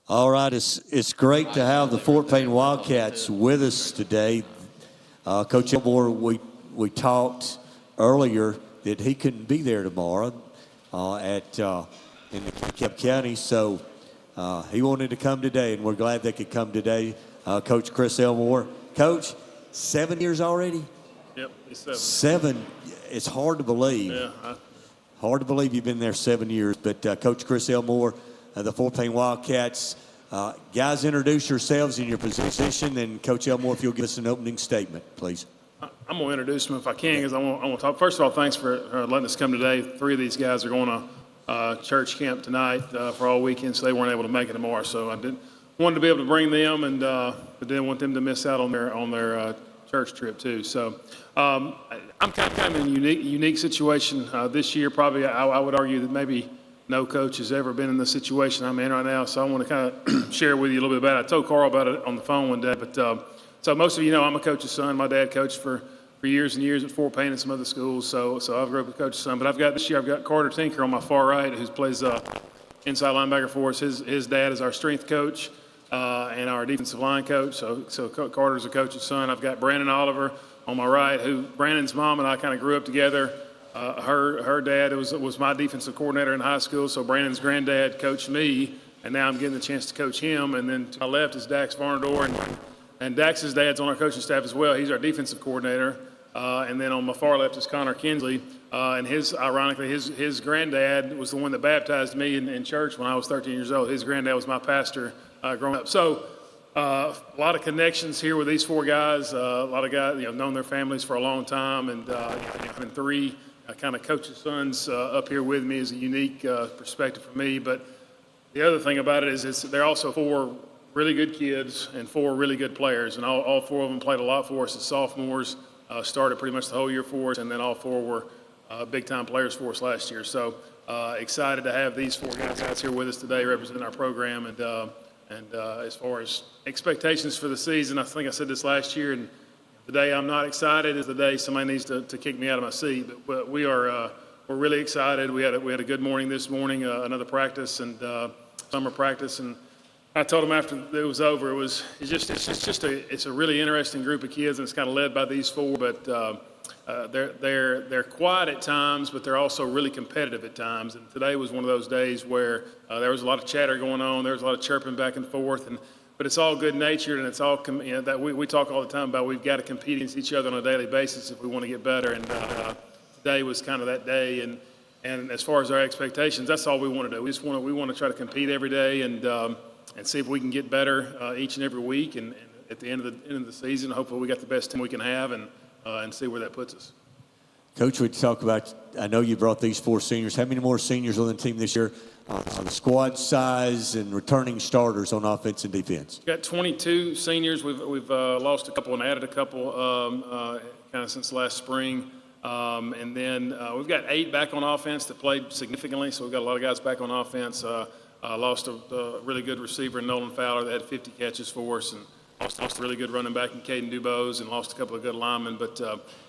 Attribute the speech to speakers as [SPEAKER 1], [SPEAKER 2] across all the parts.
[SPEAKER 1] All right, it's great to have the Fort Payne Wildcats with us today. Coach Elmore, we talked earlier that he couldn't be there tomorrow in DeKalb County, so he wanted to come today, and we're glad they could come today. Coach Chris Elmore. Coach, 7 years already?
[SPEAKER 2] Yep, it's 7.
[SPEAKER 1] 7. It's hard to believe.
[SPEAKER 2] Yeah.
[SPEAKER 1] Hard to believe you've been there 7 years. But Coach Chris Elmore, the Fort Payne Wildcats. Guys, introduce yourselves in your position. And Coach Elmore, if you'll give us an opening statement, please.
[SPEAKER 2] I'm going to introduce them if I can because I want to talk. First of all, thanks for letting us come today. 3 of these guys are going to church camp tonight for all weekend, so they weren't able to make it tomorrow. So I wanted to be able to bring them, and but didn't want them to miss out on their church trip too. So I'm kind of in a unique situation this year. Probably I would argue that maybe no coach has ever been in the situation I'm in right now. So I want to kind of share with you a little bit about it. I told Carl about it on the phone one day. But so most of you know I'm a coach's son. My dad coached for years and years at Fort Payne and some other schools. So I grew up a coach's son. But this year I've got Carter Tinker on my far right, who plays inside linebacker for us. His dad is our strength coach and our defensive line coach. So Carter's a coach's son. I've got Brandon Oliver on my right, who Brandon's mom and I kind of grew up together. Her dad was my defensive coordinator in high school, so Brandon's granddad coached me, and now I'm getting the chance to coach him. And then to my left is Dax Varnador, and Dax's dad's on our coaching staff as well. He's our defensive coordinator. And then on my far left is Connor Kinsley, and ironically, his granddad was the one that baptized me in church when I was 13 years old. His granddad was my pastor growing up. So a lot of connections here with these 4 guys. A lot of guys, known their families for a long time, and having 3 kind of coaches' sons up here with me is a unique perspective for me. But the other thing about it is they're also 4 really good kids and 4 really good players, and all 4 of them played a lot for us as sophomores. Started pretty much the whole year for us, and then all 4 were big-time players for us last year. So excited to have these 4 guys out here with us today representing our program. And as far as expectations for the season, I think I said this last year, and the day I'm not excited is the day somebody needs to kick me out of my seat. But we're really excited. We had a good morning this morning, another practice and summer practice, and I told them after it was over, it's a really interesting group of kids, and it's kind of led by these 4. But they're quiet at times, but they're also really competitive at times. And today was one of those days where there was a lot of chatter going on. There was a lot of chirping back and forth, but it's all good-natured, and it's all that we talk all the time about. We've got to compete against each other on a daily basis if we want to get better. And today was kind of that day. And as far as our expectations, that's all we want to do. We want to try to compete every day and see if we can get better each and every week. And at the end of the season, hopefully we got the best team we can have and see where that puts us.
[SPEAKER 1] Coach, we talk about, I know you brought these 4 seniors. How many more seniors on the team this year? On the squad size and returning starters on offense and defense?
[SPEAKER 2] We've got 22 seniors. We've lost a couple and added a couple kind of since last spring. And then we've got 8 back on offense that played significantly, so we've got a lot of guys back on offense. Lost a really good receiver in Nolan Fowler that had 50 catches for us, and lost a really good running back in Caden Dubose, and lost a couple of good linemen. But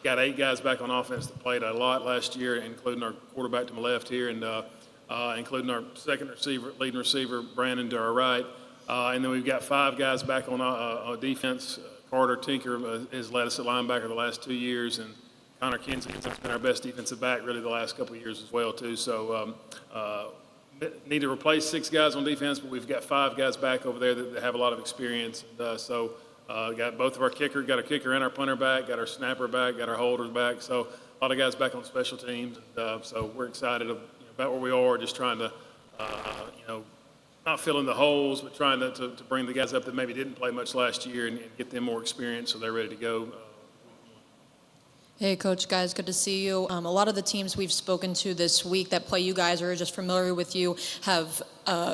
[SPEAKER 2] got 8 guys back on offense that played a lot last year, including our quarterback to my left here, and including our leading receiver, Brandon, to our right. And then we've got 5 guys back on defense. Carter Tinker has led us at linebacker the last 2 years, and Connor Kinsley has been our best defensive back really the last couple of years as well, too. So need to replace 6 guys on defense, but we've got 5 guys back over there that have a lot of experience. And, got both of our kicker, got our kicker and our punter back, got our snapper back, got our holders back. So a lot of guys back on special teams. And, so we're excited about where we are, just trying to, not fill in the holes, but trying to bring the guys up that maybe didn't play much last year and get them more experience so they're ready to go.
[SPEAKER 3] Hey, Coach, guys, good to see you. A lot of the teams we've spoken to this week that play you guys or are just familiar with you have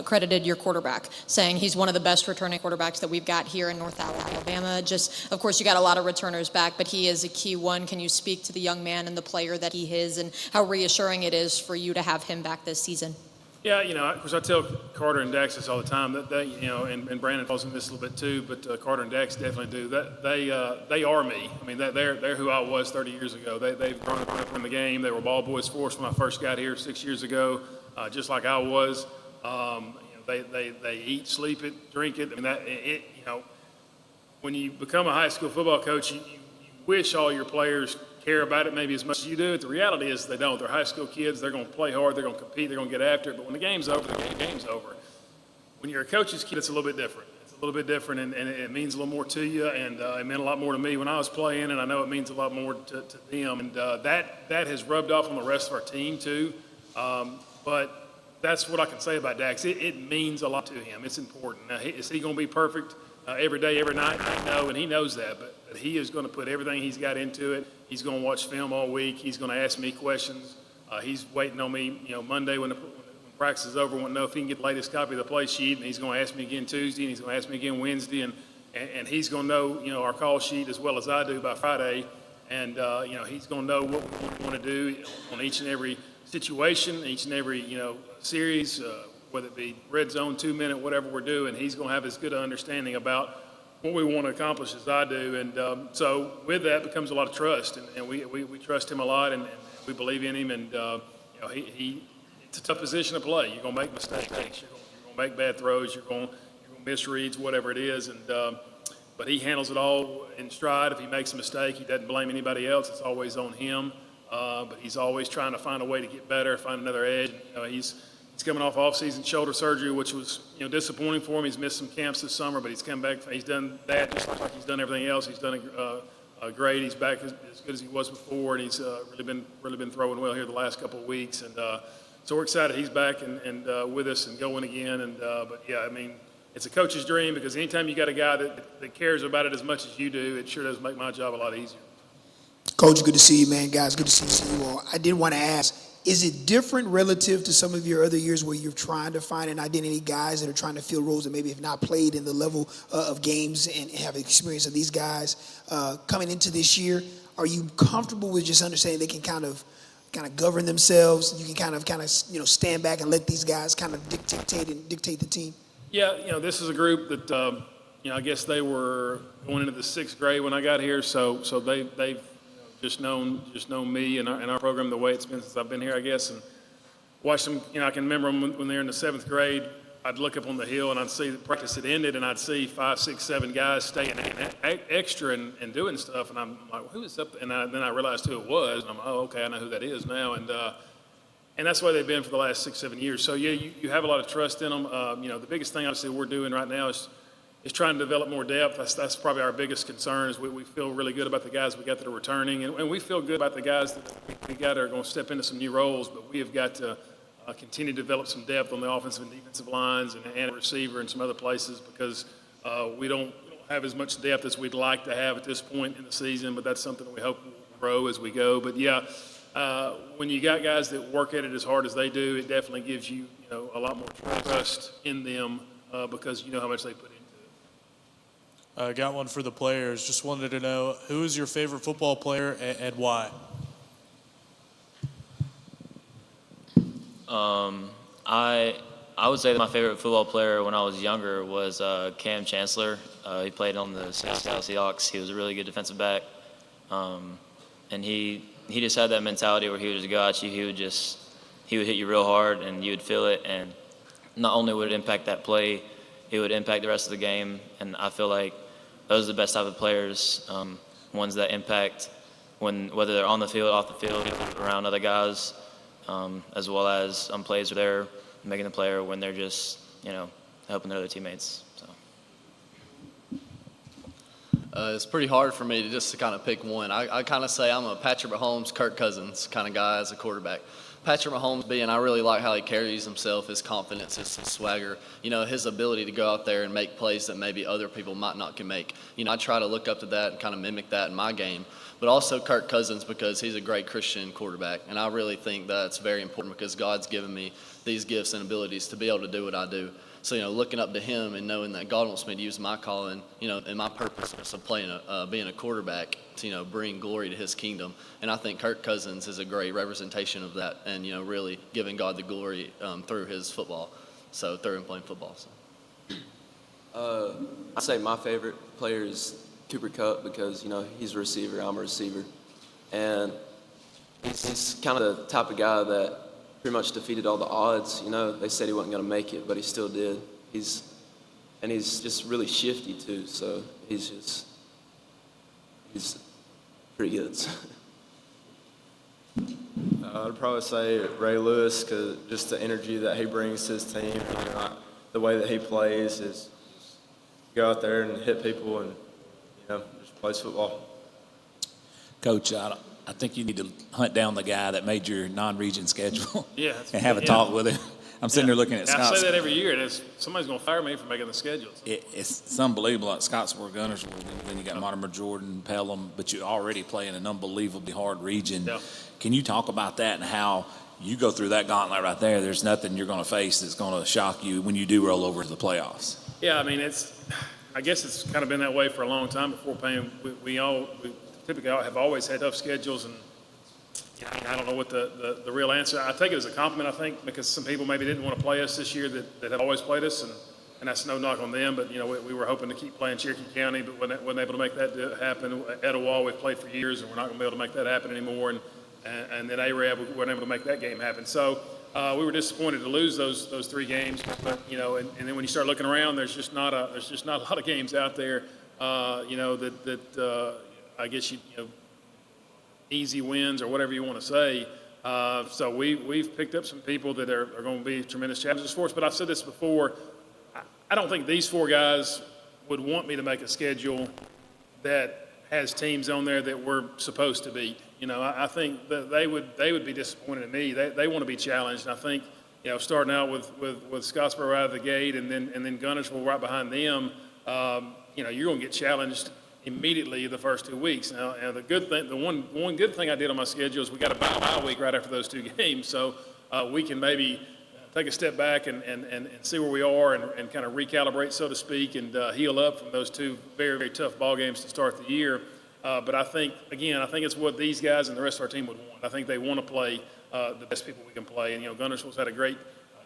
[SPEAKER 3] credited your quarterback, saying he's one of the best returning quarterbacks that we've got here in North Alabama. Just, of course, you got a lot of returners back, but he is a key one. Can you speak to the young man and the player that he is and how reassuring it is for you to have him back this season?
[SPEAKER 2] Yeah, of course, I tell Carter and Dax this all the time that they, and Brandon falls in this a little bit too, but Carter and Dax definitely do. That they are me. I mean, they're who I was 30 years ago. They've grown up in the game. They were ball boys for us when I first got here 6 years ago, just like I was. they eat, sleep it, drink it. I mean, when you become a high school football coach, you wish all your players care about it maybe as much as you do. The reality is they don't. They're high school kids. They're going to play hard. They're going to compete. They're going to get after it. But when the game's over, the game's over. When you're a coach's kid, it's a little bit different. It's a little bit different, and it means a little more to you, and it meant a lot more to me when I was playing, and I know it means a lot more to them. And that has rubbed off on the rest of our team too. But that's what I can say about Dax. It means a lot to him. It's important. Now, is he going to be perfect every day, every night? No, and he knows that. But he is going to put everything he's got into it. He's going to watch film all week. He's going to ask me questions. He's waiting on me, Monday when practice is over, want to know if he can get the latest copy of the play sheet, and he's going to ask me again Tuesday, and he's going to ask me again Wednesday, and he's going to know, our call sheet as well as I do by Friday, and, he's going to know what we want to do on each and every situation, each and every, series, whether it be red zone, 2-minute, whatever we're doing. He's going to have as good an understanding about what we want to accomplish as I do, and so with that becomes a lot of trust, and we trust him a lot, and we believe in him, and, it's a tough position to play. You're going to make mistakes. You're going to make bad throws. You're going to miss reads, whatever it is. And but he handles it all in stride. If he makes a mistake, he doesn't blame anybody else. It's always on him. But he's always trying to find a way to get better, find another edge. He's coming off off-season shoulder surgery, which was disappointing for him. He's missed some camps this summer, but he's come back. He's done that just like he's done everything else. He's done great. He's back as good as he was before, and he's really been throwing well here the last couple of weeks. And so we're excited he's back and with us and going again. And but yeah, I mean, it's a coach's dream because anytime you got a guy that cares about it as much as you do, it sure does make my job a lot easier.
[SPEAKER 4] Coach, good to see you, man. Guys, good to see you all. I did want to ask, is it different relative to some of your other years where you're trying to find an identity, guys that are trying to fill roles that maybe have not played in the level of games and have experience of these guys coming into this year? Are you comfortable with just understanding they can kind of govern themselves? You can kind of stand back and let these guys kind of dictate the team?
[SPEAKER 2] Yeah, this is a group that I guess they were going into the 6th grade when I got here, so they've just known me and our program the way it's been since I've been here, I guess, and watched them. I can remember them when they're in the 7th grade. I'd look up on the hill and I'd see the practice had ended, and I'd see 5, 6, 7 guys staying extra and doing stuff, and I'm like, who is up there? And then I realized who it was, and I'm okay, I know who that is now, and that's the way they've been for the last 6, 7 years. So yeah, you have a lot of trust in them. The biggest thing obviously we're doing right now is trying to develop more depth. That's probably our biggest concern. Is we feel really good about the guys we got that are returning, and we feel good about the guys that we got that are going to step into some new roles. But we have got to continue to develop some depth on the offensive and defensive lines and receiver and some other places because we don't have as much depth as we'd like to have at this point in the season. But that's something that we hope will grow as we go. But yeah, when you got guys that work at it as hard as they do, it definitely gives you a lot more trust in them because you know how much they put into it.
[SPEAKER 5] Got one for the players. Just wanted to know, who is your favorite football player and why?
[SPEAKER 6] I would say that my favorite football player when I was younger was Cam Chancellor. He played on the Seattle Seahawks. He was a really good defensive back. And he just had that mentality where he would just go at you. He would hit you real hard and you would feel it. And not only would it impact that play, it would impact the rest of the game. And I feel like those are the best type of players, ones that impact whether they're on the field, off the field, around other guys, as well as on plays where they're making the play or when they're just, helping their other teammates. So.
[SPEAKER 7] It's pretty hard for me to kind of pick one. I kind of say I'm a Patrick Mahomes, Kirk Cousins kind of guy as a quarterback. Patrick Mahomes I really like how he carries himself, his confidence, his swagger, his ability to go out there and make plays that maybe other people might not can make. I try to look up to that and kind of mimic that in my game. But also Kirk Cousins because he's a great Christian quarterback. And I really think that's very important because God's given me these gifts and abilities to be able to do what I do. So, looking up to him and knowing that God wants me to use my calling, and my purpose of being a quarterback to, bring glory to his kingdom. And I think Kirk Cousins is a great representation of that and, really giving God the glory through his football. So, through him playing football. So.
[SPEAKER 8] I'd say my favorite player is Cooper Kupp because, he's a receiver, I'm a receiver. And he's kind of the type of guy that pretty much defeated all the odds. You know, they said he wasn't going to make it, but he still did. He's just really shifty too. So he's pretty good.
[SPEAKER 9] I'd probably say Ray Lewis, because just the energy that he brings to his team, you know, the way that he plays is just go out there and hit people and, you know, just plays football.
[SPEAKER 10] Coach, I think you need to hunt down the guy that made your non-region schedule
[SPEAKER 2] Yeah,
[SPEAKER 10] and have a talk with him. I'm sitting there looking at
[SPEAKER 2] I
[SPEAKER 10] Scott.
[SPEAKER 2] say that every year, and somebody's going to fire me for making the schedules.
[SPEAKER 10] It's unbelievable, like Scottsboro, Gunnersville, then you got Mortimer, Jordan, Pelham, but you already play in an unbelievably hard region.
[SPEAKER 2] Yeah.
[SPEAKER 10] Can you talk about that and how you go through that gauntlet right there? There's nothing you're going to face that's going to shock you when you do roll over to the playoffs.
[SPEAKER 2] Yeah, I mean, I guess it's kind of been that way for a long time before Payne. We typically have always had tough schedules, and I don't know what the real answer. I take it as a compliment, I think, because some people maybe didn't want to play us this year that have always played us, and that's no knock on them. But, you know, we were hoping to keep playing Cherokee County, but wasn't able to make that happen. Etowah, we've played for years, and we're not going to be able to make that happen anymore. And then ARAB, we weren't able to make that game happen. So we were disappointed to lose those 3 games. But, you know, and then when you start looking around, there's just not a lot of games out there, you know, that I guess you know, easy wins or whatever you want to say. So we've picked up some people that are going to be tremendous challenges for us. But I've said this before, I don't think these 4 guys would want me to make a schedule that has teams on there that we're supposed to beat. You know, I think that they would be disappointed in me. They want to be challenged. And I think, you know, starting out with Scottsboro out of the gate and then Gunnersville right behind them, you know, you're going to get challenged immediately the first 2 weeks. Now the good thing, the one good thing I did on my schedule is we got a bye week right after those 2 games, so we can maybe take a step back and see where we are and kind of recalibrate, so to speak, and heal up from those 2 very, very tough ball games to start the year. But I think it's what these guys and the rest of our team would want. I think they want to play the best people we can play. And, you know, Gunnersville's had a great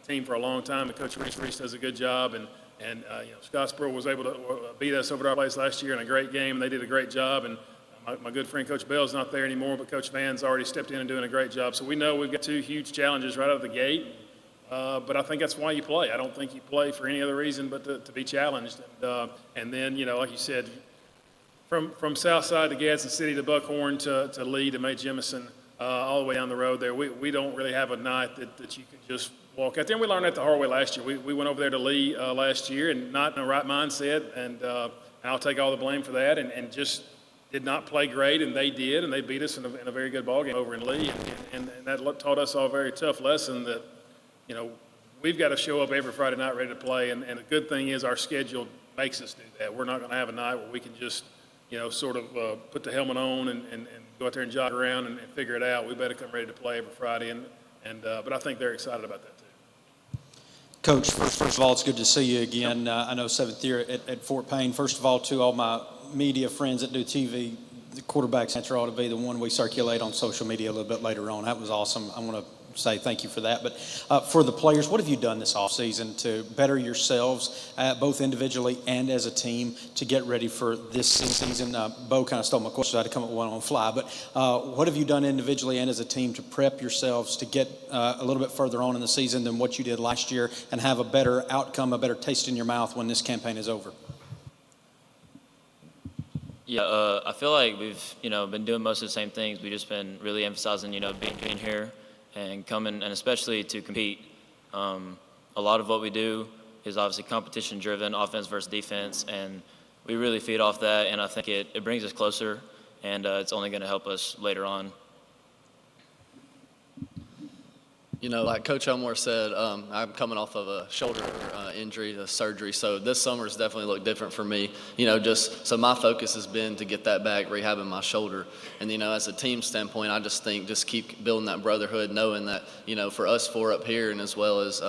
[SPEAKER 2] team for a long time, and Coach Reese does a good job. And you know, Scottsboro was able to beat us over to our place last year in a great game, and they did a great job. And my good friend Coach Bell's not there anymore, but Coach Van's already stepped in and doing a great job. So we know we've got 2 huge challenges right out of the gate. But I think that's why you play. I don't think you play for any other reason but to be challenged. And then, you know, like you said, from Southside to Gadsden City to Buckhorn to Lee to May Jemison, all the way down the road there, we don't really have a night that you can just walk out there. And we learned that the hard way last year. We went over there to Lee last year and not in the right mindset, and I'll take all the blame for that, and just did not play great, and they did, and they beat us in a very good ball game over in Lee, and that taught us all a very tough lesson that, you know, we've got to show up every Friday night ready to play, and the good thing is our schedule makes us do that. We're not going to have a night where we can just, you know, sort of put the helmet on and go out there and jog around and figure it out. We better come ready to play every Friday, but I think they're excited about that too.
[SPEAKER 11] Coach, first of all, it's good to see you again. I know 7th year at Fort Payne. First of all, to all my media friends that do TV, the quarterback's answer ought to be the one we circulate on social media a little bit later on. That was awesome. I want to say thank you for that. But for the players, what have you done this offseason to better yourselves, both individually and as a team, to get ready for this season? Bo kind of stole my question, so I had to come up with one on the fly. But what have you done individually and as a team to prep yourselves to get a little bit further on in the season than what you did last year and have a better outcome, a better taste in your mouth when this campaign is over?
[SPEAKER 6] Yeah, I feel like we've, you know, been doing most of the same things. We've just been really emphasizing, you know, being here and coming, and especially to compete. A lot of what we do is obviously competition-driven, offense versus defense, and we really feed off that, and I think it brings us closer, and it's only going to help us later on.
[SPEAKER 7] You know, like Coach Elmore said, I'm coming off of a shoulder injury, a surgery, so this summer's definitely looked different for me. You know, so my focus has been to get that back, rehabbing my shoulder. And, you know, as a team standpoint, I just think just keep building that brotherhood, knowing that, you know, for us 4 up here and as well as,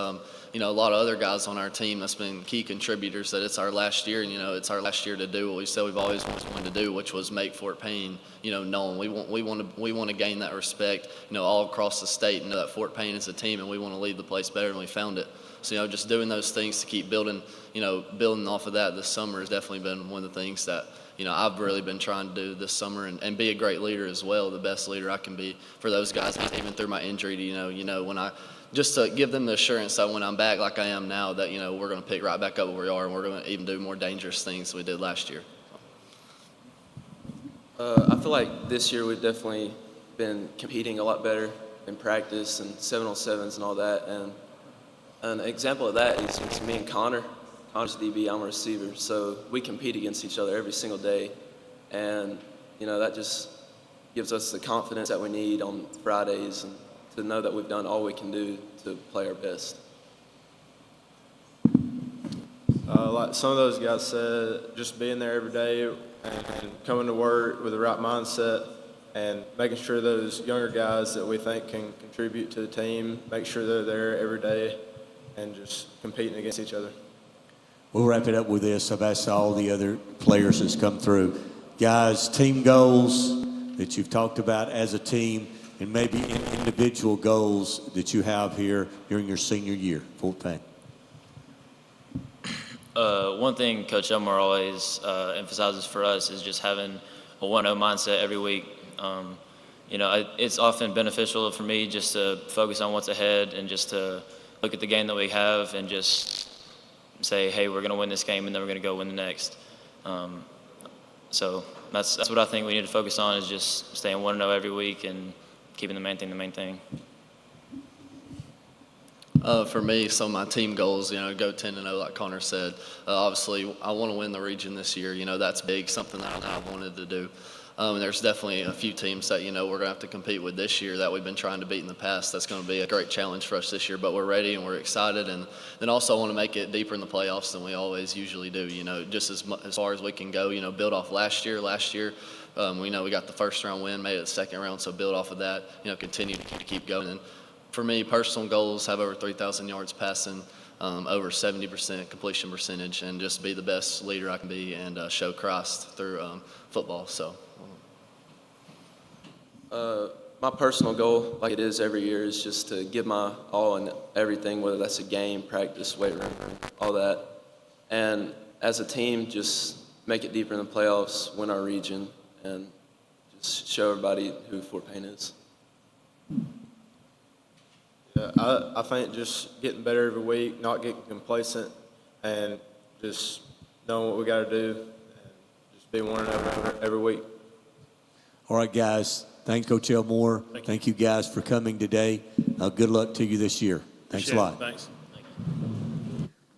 [SPEAKER 7] you know, a lot of other guys on our team that's been key contributors, that it's our last year, and, you know, it's our last year to do what we said we've always wanted to do, which was make Fort Payne, you know, known. We want to gain that respect, you know, all across the state, and know that Fort Payne is a team, and we want to leave the place better than we found it. So, you know, just doing those things to keep building, you know, building off of that this summer has definitely been one of the things that I've really been trying to do this summer and be a great leader as well, the best leader I can be for those guys, even through my injury. When I just to give them the assurance that when I'm back like I am now, that we're going to pick right back up where we are, and we're going to even do more dangerous things than we did last year.
[SPEAKER 8] I feel like this year we've definitely been competing a lot better in practice and 7-on-7s and all that. And an example of that is me and Connor. Connor's DB, I'm a receiver. So we compete against each other every single day. And, that just gives us the confidence that we need on Fridays and to know that we've done all we can do to play our best.
[SPEAKER 9] Like some of those guys said, just being there every day and coming to work with the right mindset and making sure those younger guys that we think can contribute to the team, make sure they're there every day and just competing against each other.
[SPEAKER 1] We'll wrap it up with this. I've asked all the other players that's come through. Guys, team goals that you've talked about as a team and maybe individual goals that you have here during your senior year, Fort Payne.
[SPEAKER 6] One thing Coach Elmore always emphasizes for us is just having a 1-0 mindset every week. It's often beneficial for me just to focus on what's ahead and just to look at the game that we have and just say, hey, we're going to win this game and then we're going to go win the next. So that's what I think we need to focus on, is just staying 1-0 every week and keeping the main thing.
[SPEAKER 7] For me, some of my team goals, go 10-0 like Connor said. Obviously, I want to win the region this year. That's big, something that I've wanted to do. And there's definitely a few teams that, we're going to have to compete with this year that we've been trying to beat in the past. That's going to be a great challenge for us this year, but we're ready and we're excited. And then also I want to make it deeper in the playoffs than we always usually do, just as far as we can go, build off last year. We know we got the first round win, made it the second round, so build off of that, continue to keep going. And for me, personal goals, have over 3,000 yards passing, over 70% completion percentage, and just be the best leader I can be and show Christ through football. So.
[SPEAKER 8] My personal goal, like it is every year, is just to give my all in everything, whether that's a game, practice, weight room, all that. And as a team, just make it deeper in the playoffs, win our region, and just show everybody who Fort Payne is.
[SPEAKER 9] Yeah, I think just getting better every week, not getting complacent, and just knowing what we got to do, and just be 1-0 every week.
[SPEAKER 1] All right, guys. Thank Coach Elmore. Thank you guys for coming today. Good luck to you this year. Thanks a lot.
[SPEAKER 2] Thanks.